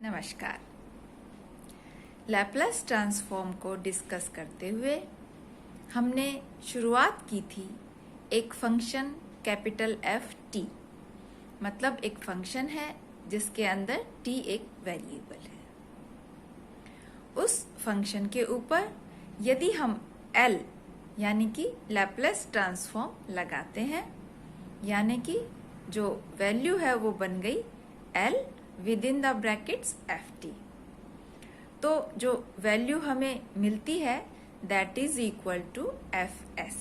नमस्कार। Laplace transform को discuss करते हुए हमने शुरुआत की थी एक फंक्शन कैपिटल एफ टी, मतलब एक फंक्शन है जिसके अंदर टी एक वेरिएबल है। उस फंक्शन के ऊपर यदि हम एल यानी कि लैप्लास ट्रांसफॉर्म लगाते हैं, यानी कि जो वैल्यू है वो बन गई L within the brackets F t, तो जो वैल्यू हमें मिलती है that is equal to F s.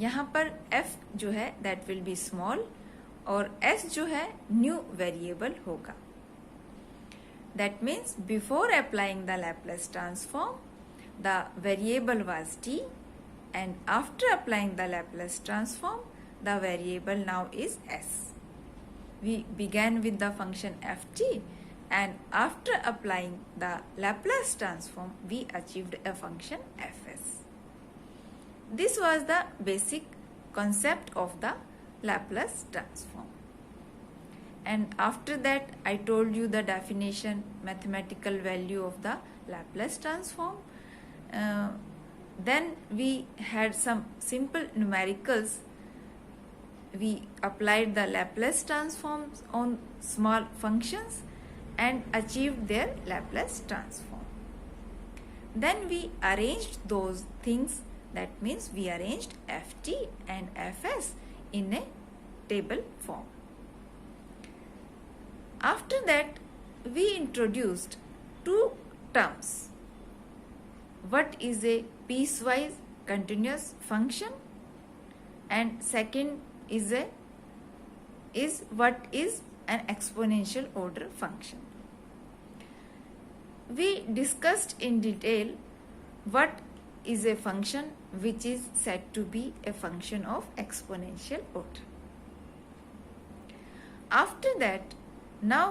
यहाँ पर एफ जो है दैट विल बी स्मॉल और एस जो है न्यू वेरिएबल होगा। That means before applying the Laplace transform the variable was t and after applying the Laplace transform the variable now is s. We began with the function ft and after applying the Laplace transform we achieved a function fs. This was the basic concept of the Laplace transform. And after that I told you the definition, mathematical value of the Laplace transform. Then we had some simple numericals. We applied the Laplace transforms on small functions and achieved their Laplace transform. Then we arranged those things, that means we arranged ft and fs in a table form. After that we introduced two terms. What is a piecewise continuous function and second is what is an exponential order function. We discussed in detail what is a function which is said to be a function of exponential order. After that, now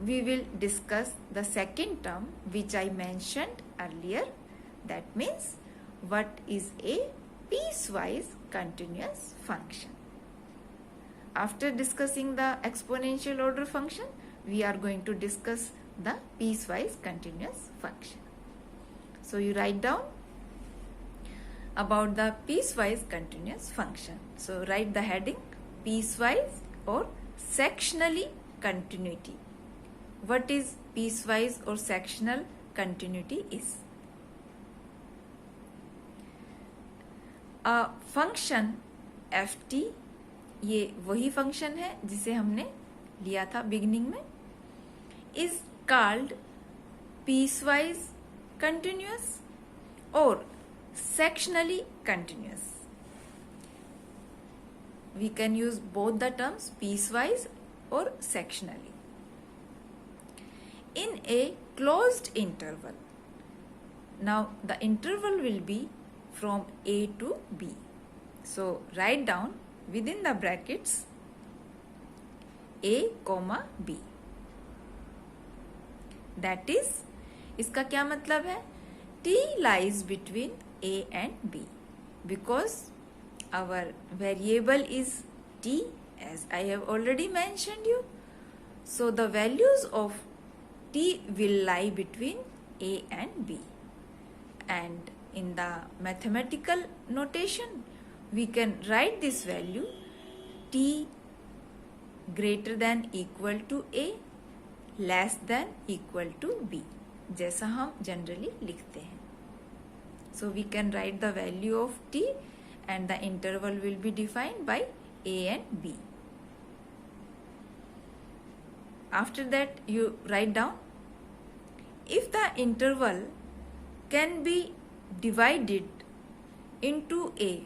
we will discuss the second term which I mentioned earlier. That means what is a piecewise continuous function. After discussing the exponential order function, we are going to discuss the piecewise continuous function. So you write down about the piecewise continuous function. So write the heading piecewise or sectionally continuity. What is piecewise or sectional continuity is? Function F T, ये वही function है जिसे हमने लिया था beginning में, is called piecewise continuous और sectionally continuous. We can use both the terms piecewise और sectionally in a closed interval. Now the interval will be from A to B. So write down within the brackets A comma B. That is, इसका क्या मतलब है? T lies between A and B because our variable is T, as I have already mentioned you. So the values of T will lie between A and B. And in the mathematical notation, we can write this value t greater than equal to a, less than equal to b, जैसा हम generally लिखते हैं. So we can write the value of t and the interval will be defined by a and b. After that you write down if the interval can be divided into a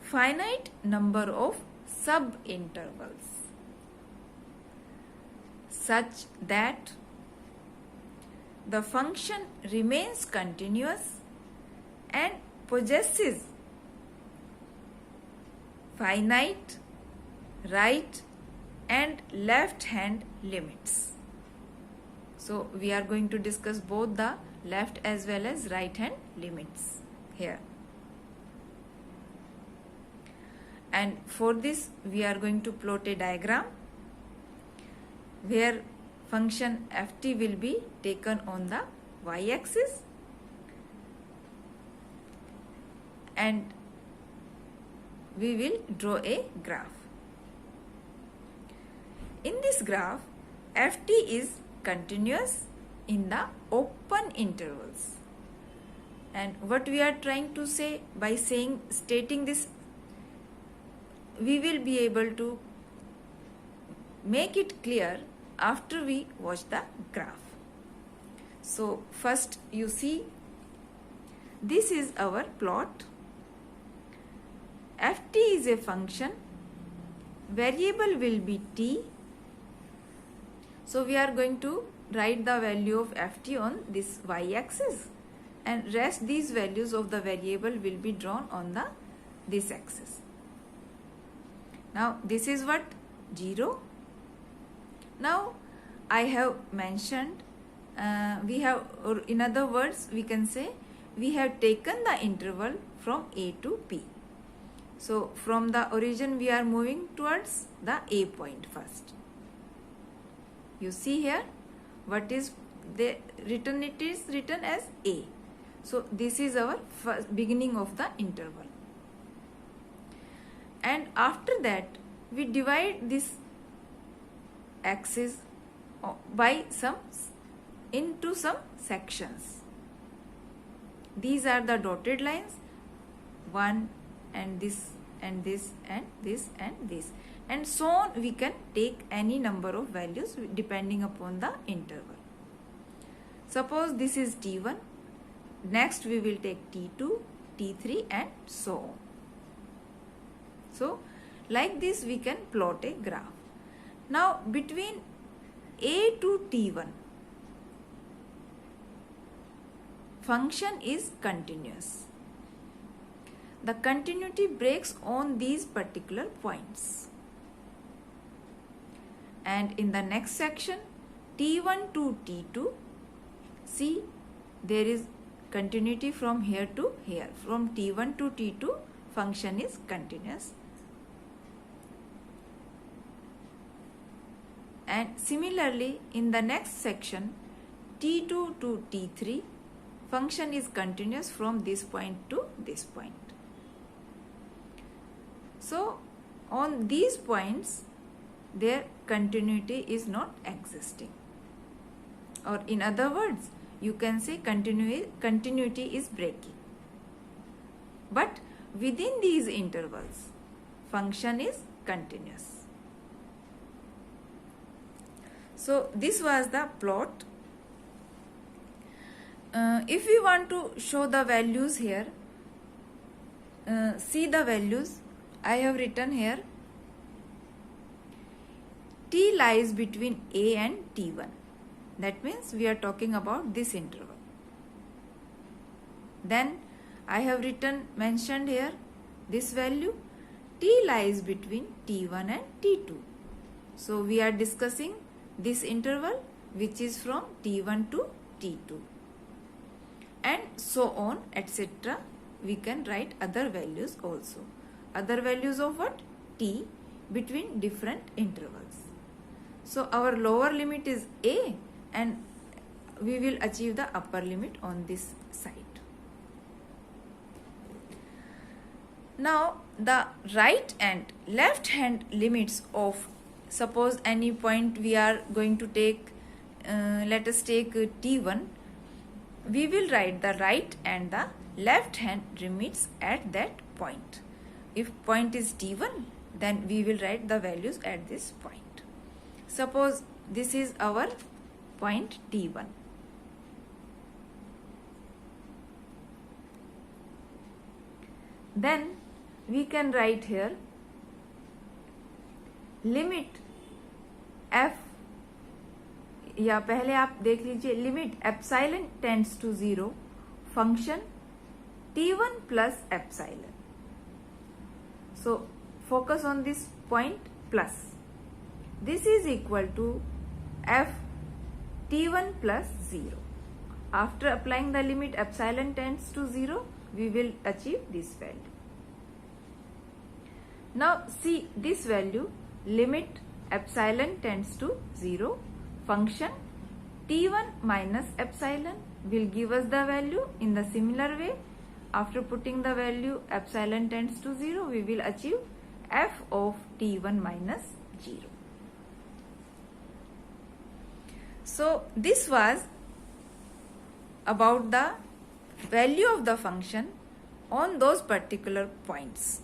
finite number of sub-intervals such that the function remains continuous and possesses finite right and left hand limits. So we are going to discuss both the left as well as right hand limits here. And for this we are going to plot a diagram where function ft will be taken on the y-axis, and we will draw a graph. In this graph, ft is continuous in the open intervals. And what we are trying to say by stating this, we will be able to make it clear after we watch the graph. So first you see, this is our plot. ft is a function, variable will be t. So we are going to write the value of ft on this y-axis, and rest these values of the variable will be drawn on this axis. Now this is what? 0. Now I have mentioned, in other words we can say, we have taken the interval from a to p. So from the origin we are moving towards the a point first. You see here what is written? It is written as a. So this is our first beginning of the interval. And after that we divide this axis by into some sections. These are the dotted lines, 1 and this and this and this and this, and so on. We can take any number of values depending upon the interval. Suppose this is t1, next we will take t2, t3 and so on. So like this we can plot a graph. Now between a to t1, function is continuous. The continuity breaks on these particular points. And in the next section, t1 to t2, see, there is continuity from here to here. From t1 to t2, function is continuous. And similarly, in the next section, t2 to t3, function is continuous from this point to this point. So on these points, their continuity is not existing. Or in other words, you can say continuity is breaking. But within these intervals, function is continuous. So this was the plot. If we want to show the values here, see the values. I have written here, t lies between a and t1. That means we are talking about this interval. Then I have mentioned here this value, t lies between t1 and t2. So we are discussing this interval which is from t1 to t2. And so on, etc. We can write other values also. Other values of what? T between different intervals. So our lower limit is a, and we will achieve the upper limit on this side. Now the right and left hand limits of, suppose any point we are going to take, let us take t1, we will write the right and the left hand limits at that point. If point is t1, then we will write the values at this point. Suppose this is our point t1. Then we can write here limit f, या पहले आप देख लीजिए, limit epsilon tends to 0, function t1 plus epsilon. So focus on this point plus. This is equal to f t1 plus 0. After applying the limit epsilon tends to 0, we will achieve this value. Now see this value, limit epsilon tends to 0, function t1 minus epsilon will give us the value. In the similar way, after putting the value epsilon tends to 0, we will achieve f of t1 minus 0. So this was about the value of the function on those particular points.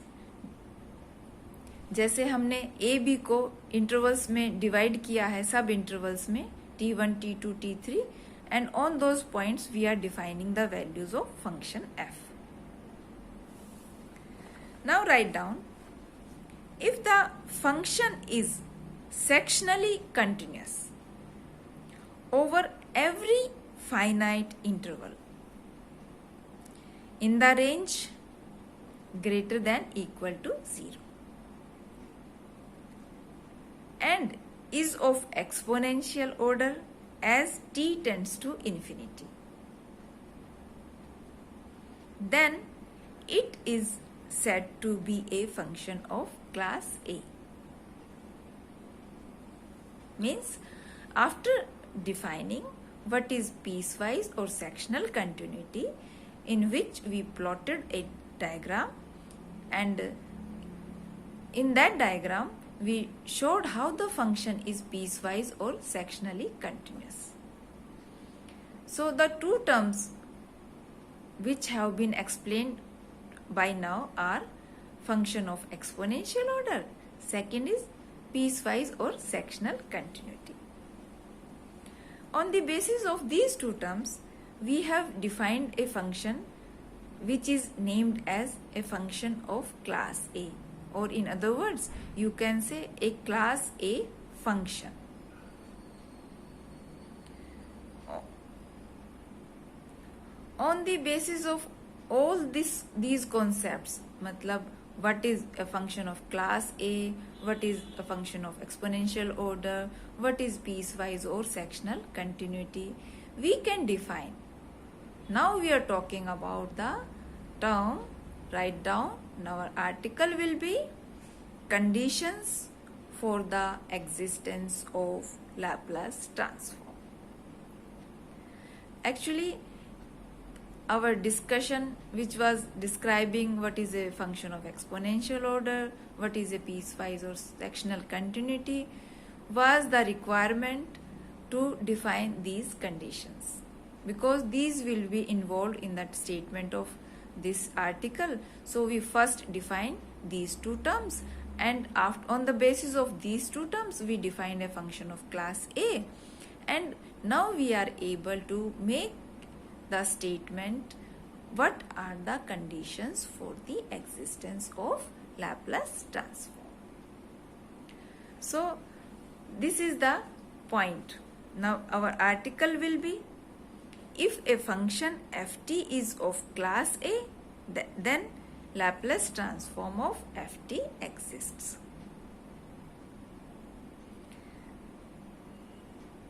जैसे हमने A B को intervals में divide किया है, सब intervals में t1, t2, t3, and on those points we are defining the values of function f. Now write down, if the function is sectionally continuous over every finite interval in the range greater than equal to 0 and is of exponential order as t tends to infinity, then it is said to be a function of class A. Means, after defining what is piecewise or sectional continuity, in which we plotted a diagram, and in that diagram we showed how the function is piecewise or sectionally continuous. So the two terms which have been explained by now are function of exponential order, second is piecewise or sectional continuity. On the basis of these two terms, we have defined a function which is named as a function of class A, or in other words, you can say a class A function. On the basis of all these concepts, matlab what is a function of class A, what is a function of exponential order, what is piecewise or sectional continuity, we can define. Now we are talking about the term, write down, now our article will be conditions for the existence of Laplace transform. Actually, our discussion which was describing what is a function of exponential order, what is a piecewise or sectional continuity, was the requirement to define these conditions, because these will be involved in that statement of this article. So we first define these two terms, and on the basis of these two terms we define a function of class A, and now we are able to make the statement what are the conditions for the existence of Laplace transform. So this is the point. Now our article will be, if a function ft is of class A, then Laplace transform of ft exists.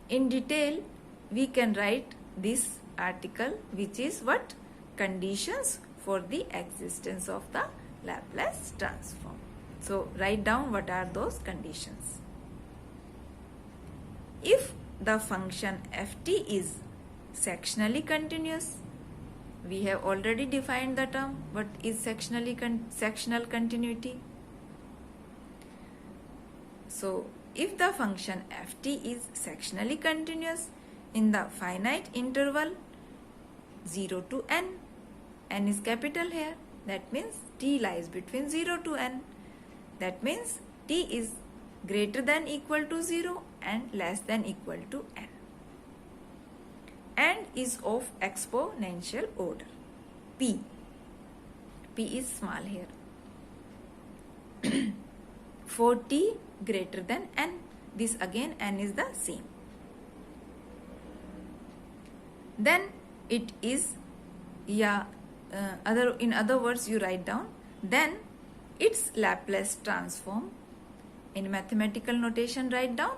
In detail, we can write this article, which is what? Conditions for the existence of the Laplace transform. So write down what are those conditions. If the function ft is sectionally continuous, we have already defined the term what is sectional continuity. So if the function ft is sectionally continuous in the finite interval 0 to n is capital here, that means t lies between 0 to n, that means t is greater than equal to 0 and less than equal to n, and is of exponential order. P is small here. For t greater than n, this again n is the same. Then it is, in other words you write down, then its Laplace transform, in mathematical notation write down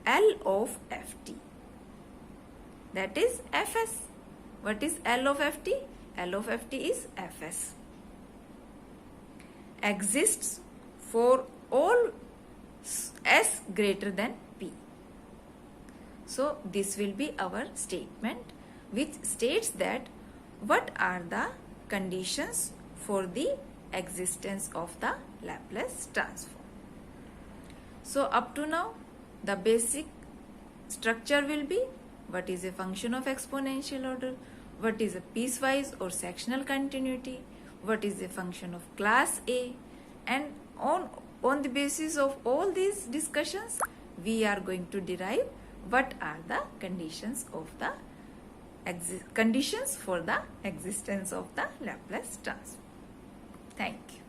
L of ft, that is fs. What is L of ft? L of ft is fs. Exists for all s greater than p. So this will be our statement which states that what are the conditions for the existence of the Laplace transform. So up to now the basic structure will be what is a function of exponential order, what is a piecewise or sectional continuity, what is a function of class A, and on the basis of all these discussions we are going to derive what are the conditions of the conditions for the existence of the Laplace transform. Thank you.